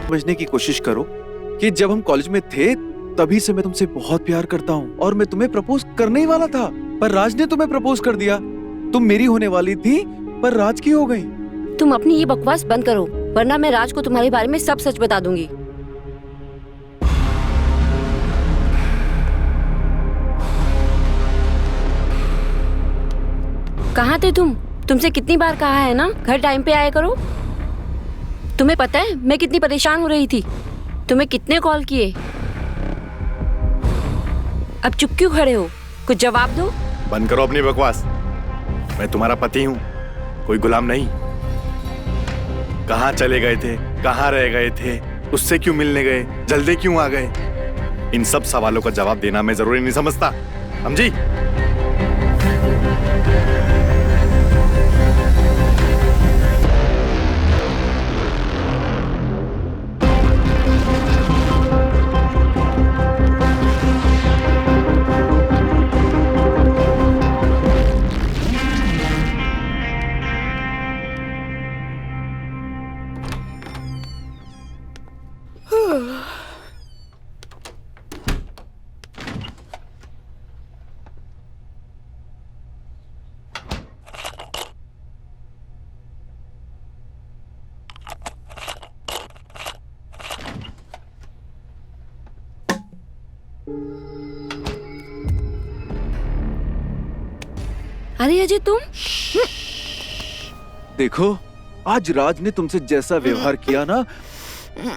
समझने की कोशिश करो कि जब हम कॉलेज में थे तभी से मैं तुमसे बहुत प्यार करता हूँ और मैं तुम्हें प्रपोज करने ही वाला था, पर राज ने तुम्हें प्रपोज कर दिया। तुम मेरी होने वाली थी पर राज की हो गई। तुम अपनी ये बकवास बंद करो, वरना मैं राज को तुम्हारे बारे में सब सच बता दूंगी। कहाँ थे तुम? तुमसे कितनी बार कहा है ना घर टाइम पे आया करो। तुम्हें पता है मैं कितनी परेशान हो रही थी, तुम्हें कितने कॉल किए। अब चुप क्यों खड़े हो? कुछ जवाब दो। बंद करो अपनी बकवास। मैं तुम्हारा पति हूँ, कोई गुलाम नहीं। कहाँ चले गए थे, कहाँ रह गए थे, उससे क्यों मिलने गए, जल्दी क्यों आ गए, इन सब सवालों का जवाब देना मैं जरूरी नहीं समझता, समझी? अरे अजय तुम देखो, आज राज ने तुमसे जैसा व्यवहार किया ना,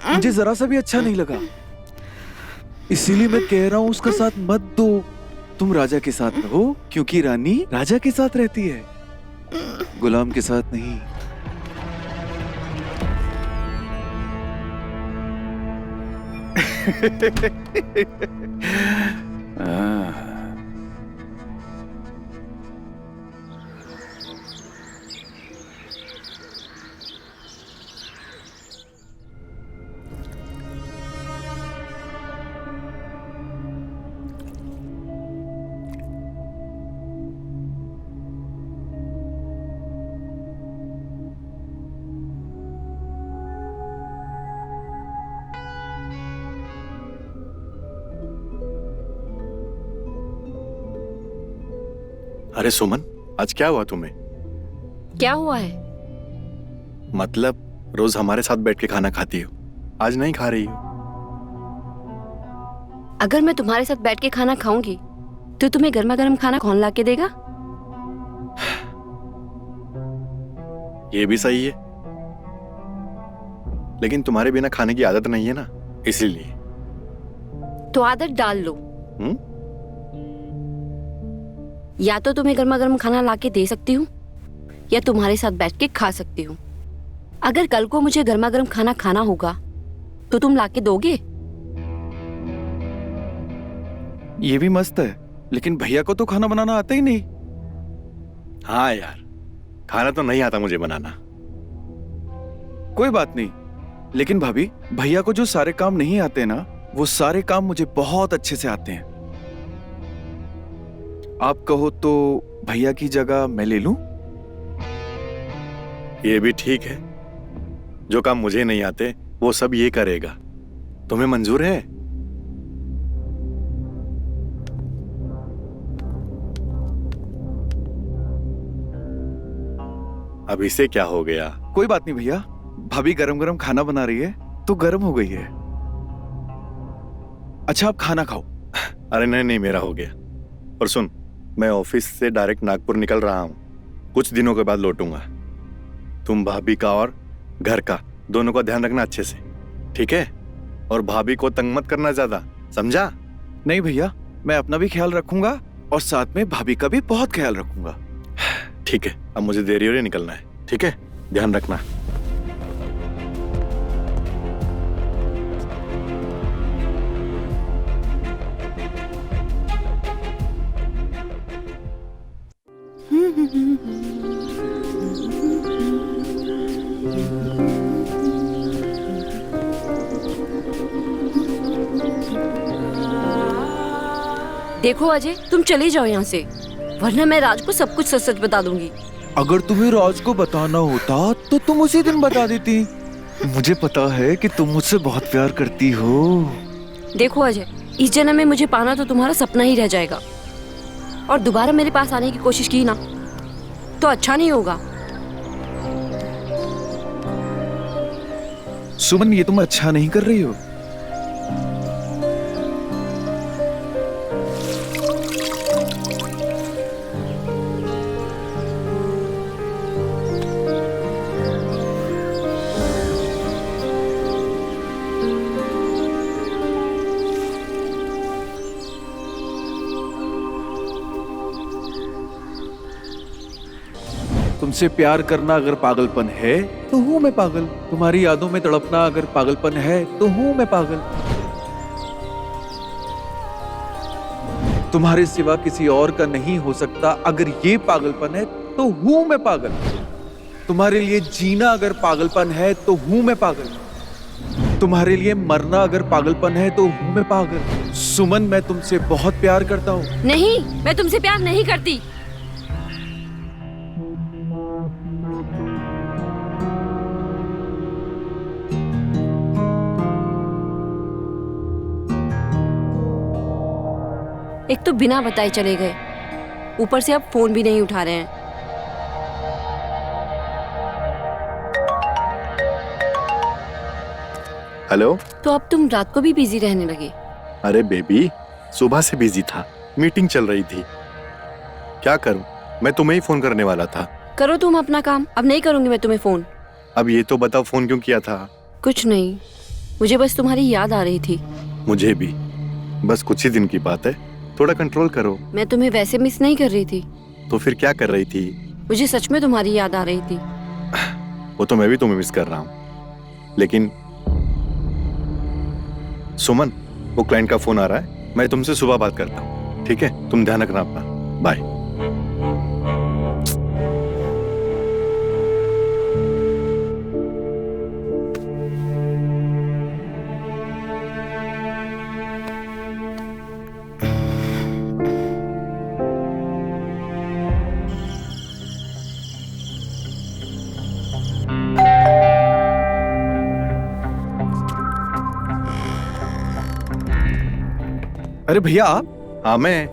मुझे जरा सा भी अच्छा नहीं लगा। इसीलिए मैं कह रहा हूँ उसका साथ मत दो, तुम राजा के साथ रहो, क्योंकि रानी राजा के साथ रहती है, गुलाम के साथ नहीं। अरे सुमन, आज क्या हुआ तुम्हें? क्या हुआ है? मतलब रोज हमारे साथ बैठ के खाना खाती हो, आज नहीं खा रही हो। अगर मैं तुम्हारे साथ बैठ के खाना खाऊंगी तो तुम्हें गर्मा गर्म खाना कौन ला के देगा? ये भी सही है, लेकिन तुम्हारे बिना खाने की आदत नहीं है ना, इसीलिए। तो आदत डाल लो। या तो तुम्हें गर्मा गर्म खाना ला के दे सकती हूँ या तुम्हारे साथ बैठ के खा सकती हूँ। अगर कल को मुझे गर्मा गर्म खाना खाना होगा तो तुम ला के दोगे? ये भी मस्त है, लेकिन भैया को तो खाना बनाना आता ही नहीं। हाँ यार, खाना तो नहीं आता मुझे बनाना। कोई बात नहीं, लेकिन भाभी, भैया को जो सारे काम नहीं आते ना, वो सारे काम मुझे बहुत अच्छे से आते हैं। आप कहो तो भैया की जगह मैं ले लूं? ये भी ठीक है, जो काम मुझे नहीं आते वो सब ये करेगा। तुम्हें मंजूर है? अब इसे क्या हो गया? कोई बात नहीं भैया, भाभी गरम गरम खाना बना रही है तो गरम हो गई है। अच्छा, आप खाना खाओ। अरे नहीं नहीं, मेरा हो गया। और सुन, मैं ऑफिस से डायरेक्ट नागपुर निकल रहा हूँ, कुछ दिनों के बाद लौटूंगा। तुम भाभी का और घर का दोनों का ध्यान रखना अच्छे से, ठीक है? और भाभी को तंग मत करना ज्यादा, समझा? नहीं भैया, मैं अपना भी ख्याल रखूंगा और साथ में भाभी का भी बहुत ख्याल रखूंगा। ठीक है, अब मुझे देरी हो रही है, निकलना है, ठीक है? ध्यान रखना। देखो अजय, तुम चले जाओ यहाँ से, वरना मैं राज को सब कुछ सच सच बता दूंगी। अगर तुम्हें राज को बताना होता तो तुम उसी दिन बता देती। मुझे पता है कि तुम मुझसे बहुत प्यार करती हो। देखो अजय, इस जन्म में मुझे पाना तो तुम्हारा सपना ही रह जाएगा, और दोबारा मेरे पास आने की कोशिश की ना तो अच्छा नहीं होगा। सुमन, ये तुम अच्छा नहीं कर रही हो। तुमसे प्यार करना अगर पागलपन है तो हूं मैं पागल। तुम्हारी यादों में तड़पना अगर पागलपन है तो हूं मैं पागल। तुम्हारे सिवा किसी और का नहीं हो सकता अगर ये पागलपन है तो हूं मैं पागल। तुम्हारे लिए जीना अगर पागलपन है तो हूं मैं पागल। तुम्हारे लिए मरना अगर पागलपन है तो हूं मैं पागल। सुमन, मैं तुमसे बहुत प्यार करता हूं। नहीं, मैं तुमसे प्यार नहीं करती। एक तो बिना बताए चले गए, ऊपर से अब फोन भी नहीं उठा रहे हैं। हेलो। तो अब तुम रात को भी बिजी रहने लगे। अरे बेबी, सुबह से बिजी था, मीटिंग चल रही थी। क्या करूं, मैं तुम्हें ही फोन करने वाला था। करो तुम अपना काम, अब नहीं करूंगी मैं तुम्हें फोन। अब ये तो बताओ, फोन क्यों किया था? कुछ नहीं, मुझे बस तुम्हारी याद आ रही थी। मुझे भी, बस कुछ ही दिन की बात है, थोड़ा कंट्रोल करो। मैं तुम्हें वैसे मिस नहीं कर रही थी। तो फिर क्या कर रही थी? मुझे सच में तुम्हारी याद आ रही थी। वो तो मैं भी तुम्हें मिस कर रहा हूँ, लेकिन सुमन, वो क्लाइंट का फोन आ रहा है, मैं तुमसे सुबह बात करता हूँ, ठीक है? तुम ध्यान रखना अपना। बाय। अरे भैया आप। हाँ, मैं।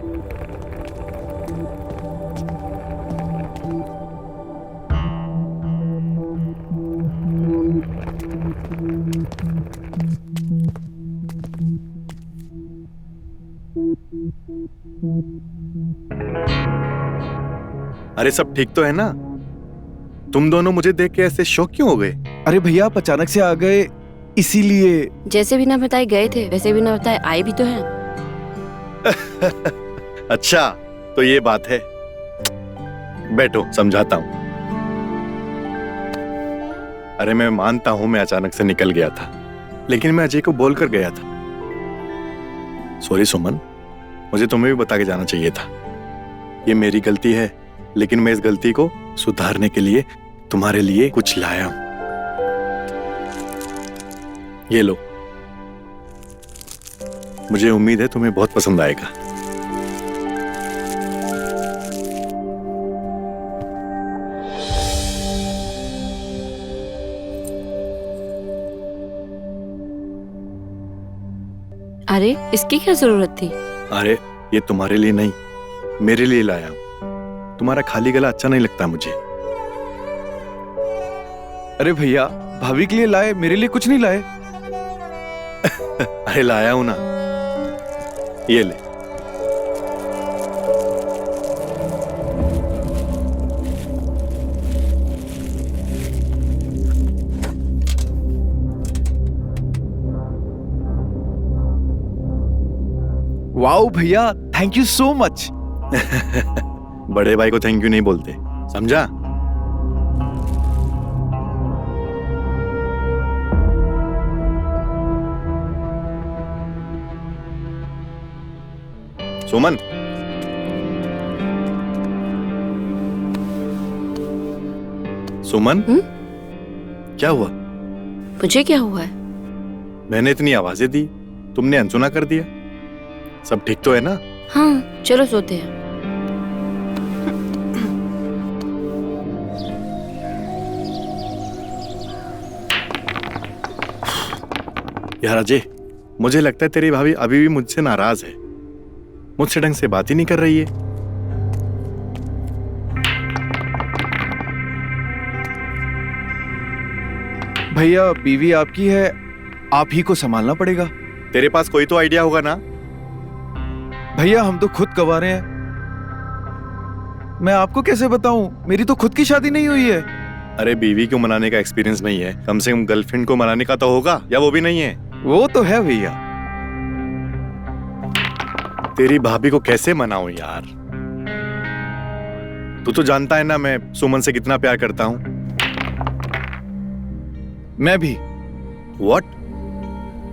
अरे सब ठीक तो है ना? तुम दोनों मुझे देख के ऐसे शॉक क्यों हो गए? अरे भैया, आप अचानक से आ गए, इसीलिए। जैसे बिना बताए गए थे वैसे बिना बताए आए भी तो हैं। अच्छा, तो ये बात है। बैठो, समझाता हूं। अरे मैं मानता हूं, मैं अचानक से निकल गया था, लेकिन मैं अजय को बोलकर गया था। सॉरी सुमन, मुझे तुम्हें भी बता के जाना चाहिए था। ये मेरी गलती है, लेकिन मैं इस गलती को सुधारने के लिए तुम्हारे लिए कुछ लाया हूं। ये लो, मुझे उम्मीद है तुम्हें बहुत पसंद आएगा। अरे इसकी क्या जरूरत थी? अरे ये तुम्हारे लिए नहीं, मेरे लिए लाया हूं। तुम्हारा खाली गला अच्छा नहीं लगता मुझे। अरे भैया, भाभी के लिए लाए, मेरे लिए कुछ नहीं लाए। अरे लाया हूं ना, ये ले। वाओ भैया, थैंक यू सो मच। बड़े भाई को थैंक यू नहीं बोलते, समझा? सुमन, सुमन, क्या हुआ? मुझे क्या हुआ है? मैंने इतनी आवाजें दी, तुमने अनसुना कर दिया। सब ठीक तो है ना? हाँ, चलो सोते हैं। यार अजय, मुझे लगता है तेरी भाभी अभी भी मुझसे नाराज है, मुझसे ढंग से बात ही नहीं कर रही है। भैया बीवी आपकी है, आप ही को संभालना पड़ेगा। तेरे पास कोई तो आइडिया होगा ना? भैया हम तो खुद कवारे हैं, मैं आपको कैसे बताऊं, मेरी तो खुद की शादी नहीं हुई है। अरे बीवी को मनाने का एक्सपीरियंस नहीं है, कम से कम गर्लफ्रेंड को मनाने का तो होगा, या वो भी नहीं है? वो तो है भैया। तेरी भाभी को कैसे मनाऊं यार? तू तो जानता है ना मैं सुमन से कितना प्यार करता हूं। मैं भी। What?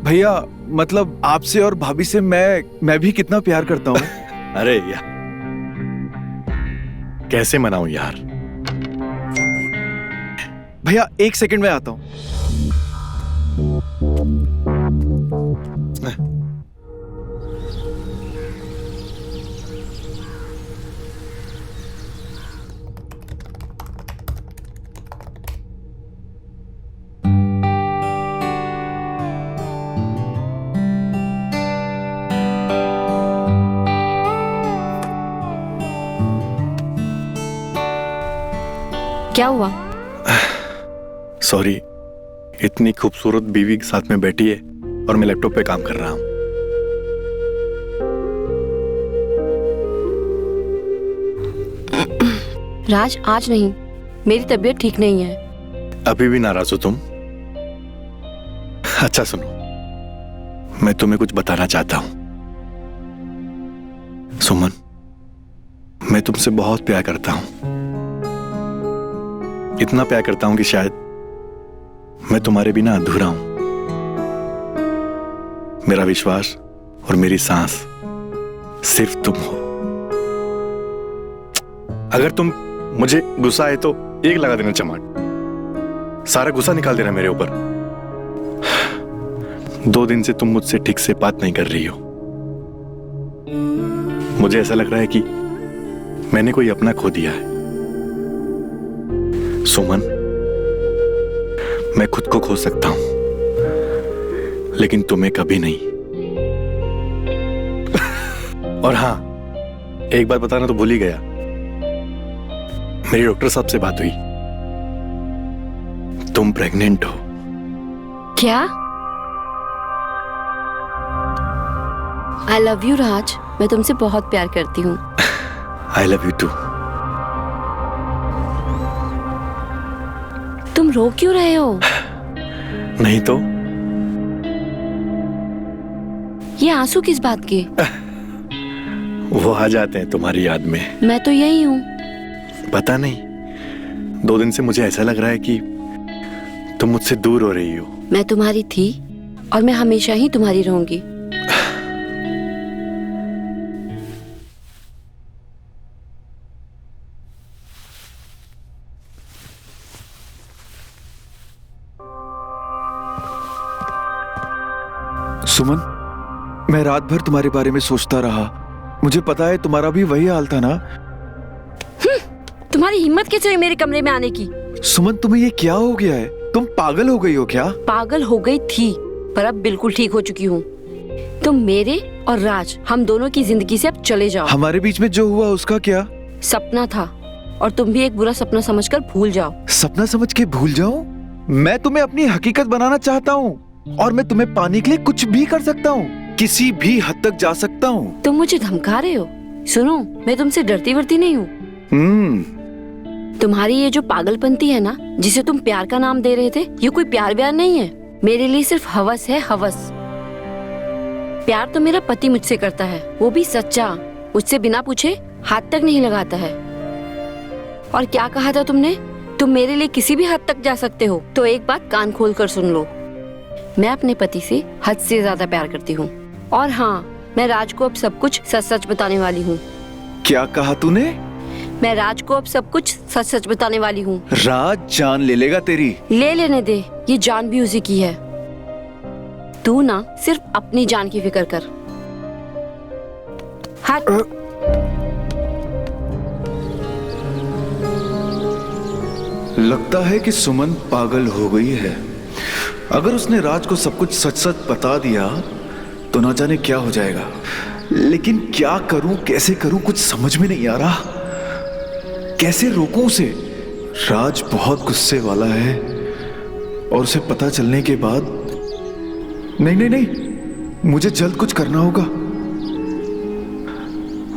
भैया मतलब आपसे और भाभी से मैं भी कितना प्यार करता हूँ। अरे यार कैसे मनाऊं यार? भैया 1 सेकंड में आता हूँ। क्या हुआ? सॉरी, इतनी खूबसूरत बीवी के साथ में बैठी है और मैं लैपटॉप पे काम कर रहा हूं। राज आज नहीं, मेरी तबीयत ठीक नहीं है। अभी भी नाराज हो तुम? अच्छा सुनो, मैं तुम्हें कुछ बताना चाहता हूं। सुमन, मैं तुमसे बहुत प्यार करता हूं, इतना प्यार करता हूं कि शायद मैं तुम्हारे बिना अधूरा हूं। मेरा विश्वास और मेरी सांस सिर्फ तुम हो। अगर तुम मुझे गुस्सा है तो एक लगा देना चमाट, सारा गुस्सा निकाल देना मेरे ऊपर। 2 दिन से तुम मुझसे ठीक से बात नहीं कर रही हो, मुझे ऐसा लग रहा है कि मैंने कोई अपना खो दिया है। सुमन, मैं खुद को खो सकता हूं लेकिन तुम्हें कभी नहीं। और हां, एक बात बताना तो भूल ही गया, मेरी डॉक्टर साहब से बात हुई, तुम प्रेग्नेंट हो। क्या? आई लव यू राज, मैं तुमसे बहुत प्यार करती हूँ। I love you too. तुम रो क्यों रहे हो? नहीं तो ये आंसू किस बात के? वो आ जाते हैं तुम्हारी याद में। मैं तो यही हूँ। पता नहीं, 2 दिन से मुझे ऐसा लग रहा है कि तुम मुझसे दूर हो रही हो। मैं तुम्हारी थी और मैं हमेशा ही तुम्हारी रहूंगी। सुमन, मैं रात भर तुम्हारे बारे में सोचता रहा, मुझे पता है तुम्हारा भी वही हाल था ना। तुम्हारी हिम्मत कैसे हुई मेरे कमरे में आने की? सुमन तुम्हें ये क्या हो गया है, तुम पागल हो गई हो क्या? पागल हो गई थी पर अब बिल्कुल ठीक हो चुकी हूँ। तुम मेरे और राज, हम दोनों की जिंदगी से अब चले जाओ। हमारे बीच में जो हुआ उसका क्या? सपना था और तुम भी एक बुरा सपना समझकर भूल जाओ। सपना समझ के भूल जाऊं? मैं तुम्हें अपनी हकीकत बनाना चाहता हूँ और मैं तुम्हें पाने के लिए कुछ भी कर सकता हूँ, किसी भी हद तक जा सकता हूँ। तुम मुझे धमका रहे हो? सुनो, मैं तुमसे डरती वरती नहीं हूँ। तुम्हारी ये जो पागलपंती है ना, जिसे तुम प्यार का नाम दे रहे थे, ये कोई प्यार व्यार नहीं है। मेरे लिए सिर्फ हवस है, हवस। प्यार तो मेरा पति मुझसे करता है, वो भी सच्चा, मुझसे बिना पूछे हाथ तक नहीं लगाता है। और क्या कहा था तुमने? तुम मेरे लिए किसी भी हद तक जा सकते हो। तो एक बात कान खोल कर सुन लो, मैं अपने पति से हद से ज्यादा प्यार करती हूँ। और हाँ, मैं राज को अब सब कुछ सच सच बताने वाली हूँ। क्या कहा तूने? मैं राज को अब सब कुछ सच सच बताने वाली हूँ। राज जान ले लेगा तेरी। ले लेने दे, ये जान भी उसी की है। तू ना सिर्फ अपनी जान की फिक्र कर। हट। लगता है कि सुमन पागल हो गई है। अगर उसने राज को सब कुछ सच सच बता दिया तो ना जाने क्या हो जाएगा। लेकिन क्या करूं, कैसे करूं, कुछ समझ में नहीं आ रहा। कैसे रोकूं उसे? राज बहुत गुस्से वाला है और उसे पता चलने के बाद नहीं नहीं नहीं, मुझे जल्द कुछ करना होगा।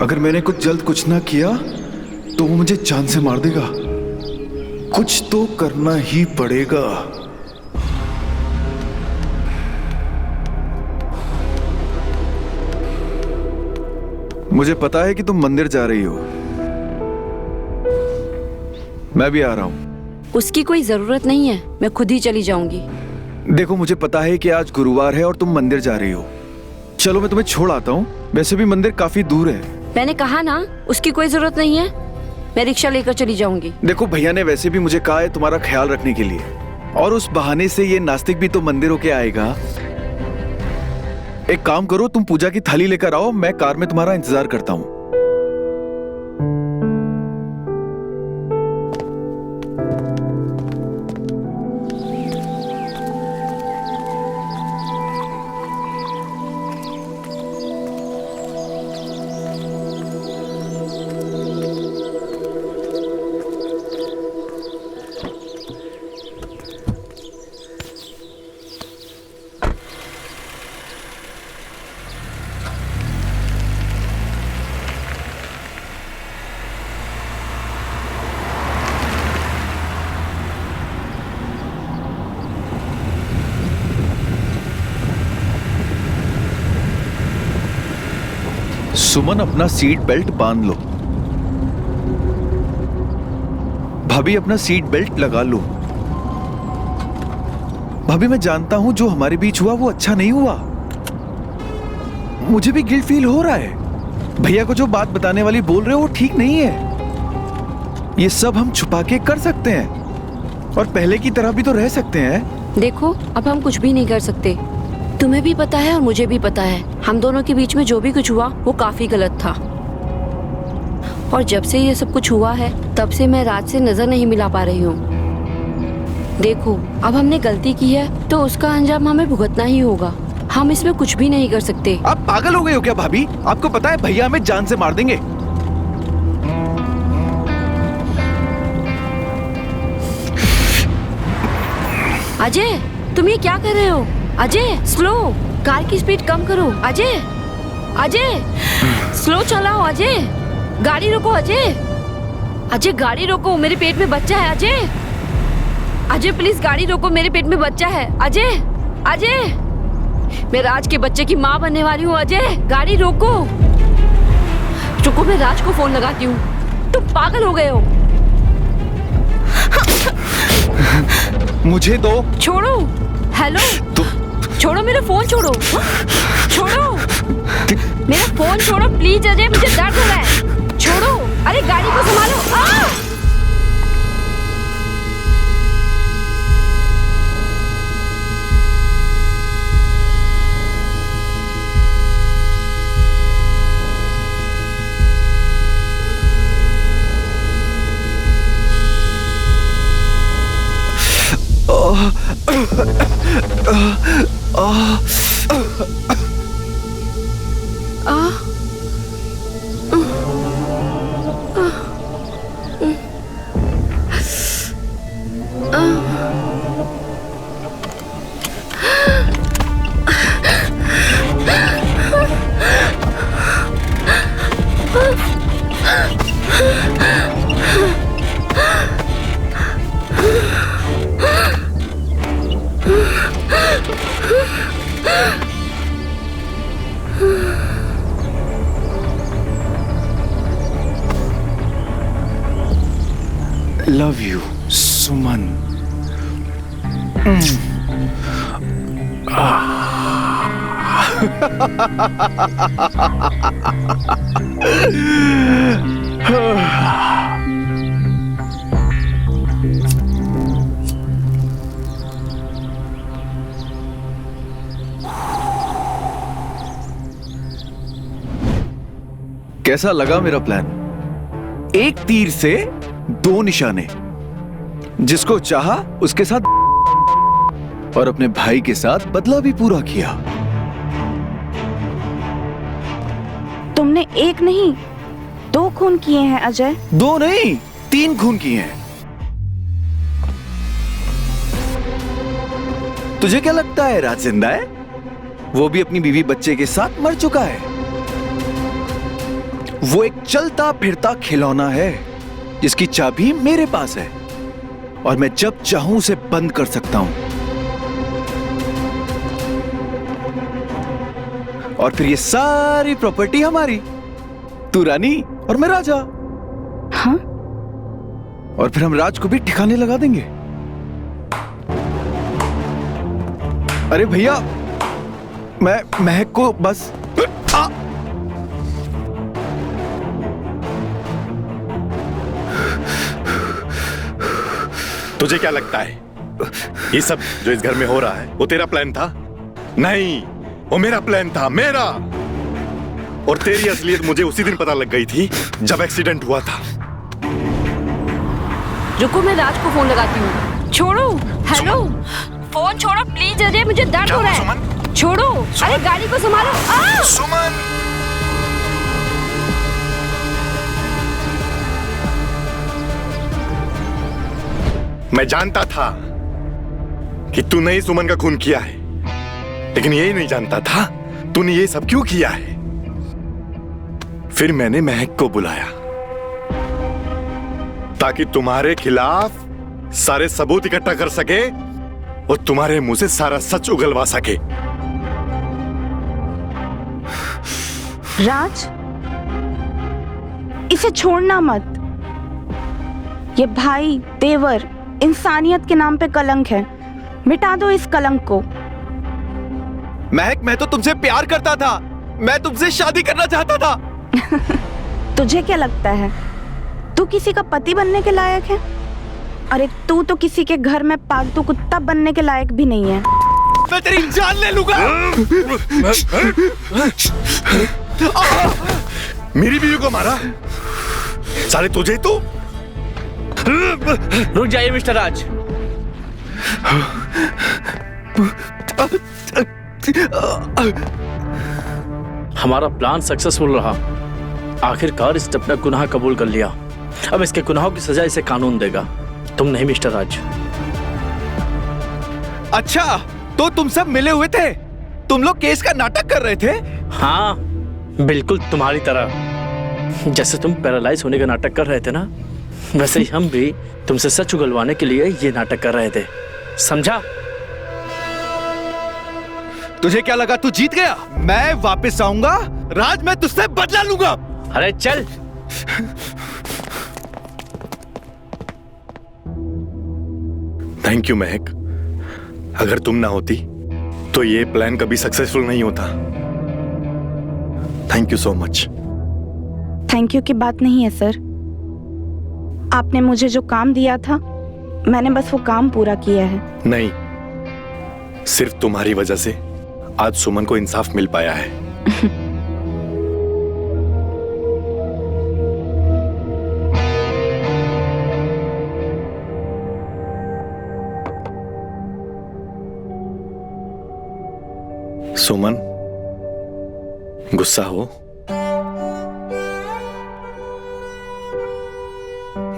अगर मैंने जल्द कुछ ना किया तो वो मुझे जान से मार देगा। कुछ तो करना ही पड़ेगा। मुझे पता है कि तुम मंदिर जा रही हो। मैं भी आ रहा हूं। उसकी कोई जरूरत नहीं है, मैं खुद ही चली जाऊंगी। देखो, मुझे पता है कि आज गुरुवार है और तुम मंदिर जा रही हो। चलो मैं तुम्हें छोड़ आता हूँ। वैसे भी मंदिर काफी दूर है। मैंने कहा ना, उसकी कोई जरूरत नहीं है, मैं रिक्शा लेकर चली जाऊंगी। देखो, भैया ने वैसे भी मुझे कहा है तुम्हारा ख्याल रखने के लिए, और उस बहाने से ये नास्तिक भी तो मंदिर होके आएगा। एक काम करो, तुम पूजा की थाली लेकर आओ, मैं कार में तुम्हारा इंतजार करता हूँ। सुमन, अपना सीट बेल्ट बांध लो। भाभी, अपना सीट बेल्ट लगा लो। भाभी, मैं जानता हूं जो हमारे बीच हुआ वो अच्छा नहीं हुआ। मुझे भी गिल्ट फील हो रहा है। भैया को जो बात बताने वाली बोल रहे हो वो ठीक नहीं है। ये सब हम छुपा के कर सकते हैं और पहले की तरह भी तो रह सकते हैं। देखो, अब हम कुछ भी नहीं कर सकते। तुम्हें भी पता है और मुझे भी पता है, हम दोनों के बीच में जो भी कुछ हुआ वो काफी गलत था। और जब से ये सब कुछ हुआ है तब से मैं राज से नजर नहीं मिला पा रही हूँ। देखो, अब हमने गलती की है तो उसका अंजाम हमें भुगतना ही होगा। हम इसमें कुछ भी नहीं कर सकते। आप पागल हो गए हो क्या भाभी? आपको पता है भैया हमें जान से मार देंगे। अजय, तुम ये क्या कर रहे हो? अजय, स्लो, कार की स्पीड कम करो। अजय, अजय, स्लो चलाओ। अजय, गाड़ी रोको। अजय, अजय गाड़ी रोको, मेरे पेट में बच्चा है। अजय, अजय प्लीज गाड़ी रोको, मेरे पेट में बच्चा है। अजय, अजय, मैं राज के बच्चे की माँ बनने वाली हूँ। अजय, गाड़ी रोको। रुको, मैं राज को फोन लगाती हूँ। तुम पागल हो गए हो। मुझे दो। छोड़ो। हेलो, छोड़ो मेरा फोन, छोड़ो, छोड़ो मेरा फोन, छोड़ो प्लीज। अजय, मुझे दर्द हो रहा है, छोड़ो। अरे गाड़ी को संभालो। लव यू सुमन। कैसा लगा मेरा प्लान? एक तीर से दो निशाने। जिसको चाहा उसके साथ और अपने भाई के साथ बदला भी पूरा किया। तुमने एक नहीं 2 खून किए हैं अजय। 2 नहीं 3 खून किए हैं। तुझे क्या लगता है राज जिंदा है? वो भी अपनी बीवी बच्चे के साथ मर चुका है। वो एक चलता फिरता खिलौना है जिसकी चाबी मेरे पास है और मैं जब चाहूं उसे बंद कर सकता हूं। और फिर ये सारी प्रॉपर्टी हमारी, तू रानी और मैं राजा। हाँ? और फिर हम राज को भी ठिकाने लगा देंगे। अरे भैया, मैं महक को बस तुझे क्या लगता है ये सब जो इस घर में हो रहा है वो तेरा प्लान था? नहीं, वो मेरा प्लान था, मेरा। और तेरी असलियत मुझे उसी दिन पता लग गई थी जब एक्सीडेंट हुआ था। रुको, मैं राज को फोन लगाती हूँ। छोड़ो। हेलो, फोन छोड़ो प्लीज अजय, मुझे दर्द हो रहा है। छोड़ो। अरे गाड़ी को संभालो। सुमन, मैं जानता था कि तूने ही सुमन का खून किया है, लेकिन यही नहीं जानता था तूने ये सब क्यों किया है। फिर मैंने महक को बुलाया ताकि तुम्हारे खिलाफ सारे सबूत इकट्ठा कर सके और तुम्हारे मुंह से सारा सच उगलवा सके। राज, इसे छोड़ना मत। ये भाई, देवर, इंसानियत के नाम पे कलंक है। मिटा दो इस कलंक को। महक, मैं तो तुमसे प्यार करता था, मैं तुमसे शादी करना चाहता था। तुझे क्या लगता है तू किसी का पति बनने के लायक है? अरे तू तो किसी के घर में पालतू कुत्ता बनने के लायक भी नहीं है। मैं तेरी जान ले लूंगा। मेरी बीवी को मारा साले तुझे तो। रुक जाइए मिस्टर राज। हमारा प्लान सक्सेसफुल रहा। आखिरकार इसने अपना गुनाह कबूल कर लिया। अब इसके गुनाहों की सजा इसे कानून देगा, तुम नहीं मिस्टर राज। अच्छा, तो तुम सब मिले हुए थे? तुम लोग केस का नाटक कर रहे थे? हाँ, बिल्कुल तुम्हारी तरह। जैसे तुम पैरालाइज होने का नाटक कर रहे थे ना, वैसे ही हम भी तुमसे सच उगलवाने के लिए ये नाटक कर रहे थे, समझा? तुझे क्या लगा तू जीत गया? मैं वापस आऊंगा राज, मैं तुझसे बदला लूंगा। अरे चल। थैंक यू महक, अगर तुम ना होती तो ये प्लान कभी सक्सेसफुल नहीं होता। Thank you so much. Thank you की बात नहीं है सर। आपने मुझे जो काम दिया था, मैंने बस वो काम पूरा किया है। नहीं, सिर्फ तुम्हारी वजह से आज सुमन को इंसाफ मिल पाया है। सुमन, गुस्सा हो?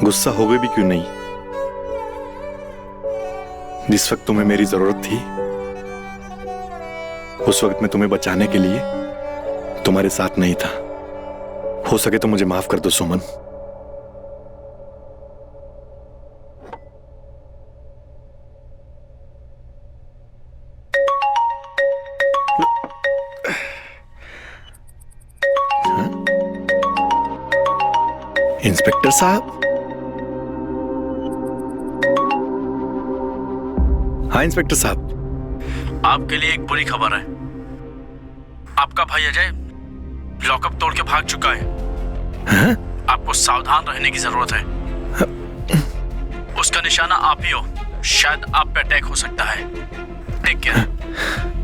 गुस्सा हो गई भी क्यों नहीं? जिस वक्त तुम्हें मेरी जरूरत थी उस वक्त मैं तुम्हें बचाने के लिए तुम्हारे साथ नहीं था। हो सके तो मुझे माफ कर दो सुमन। इंस्पेक्टर साहब। हाँ इंस्पेक्टर साहब। आपके लिए एक बुरी खबर है। आपका भाई अजय लॉकअप तोड़ के भाग चुका है। हाँ? आपको सावधान रहने की जरूरत है। उसका निशाना आप ही हो। शायद आप पे अटैक हो सकता है। Take care.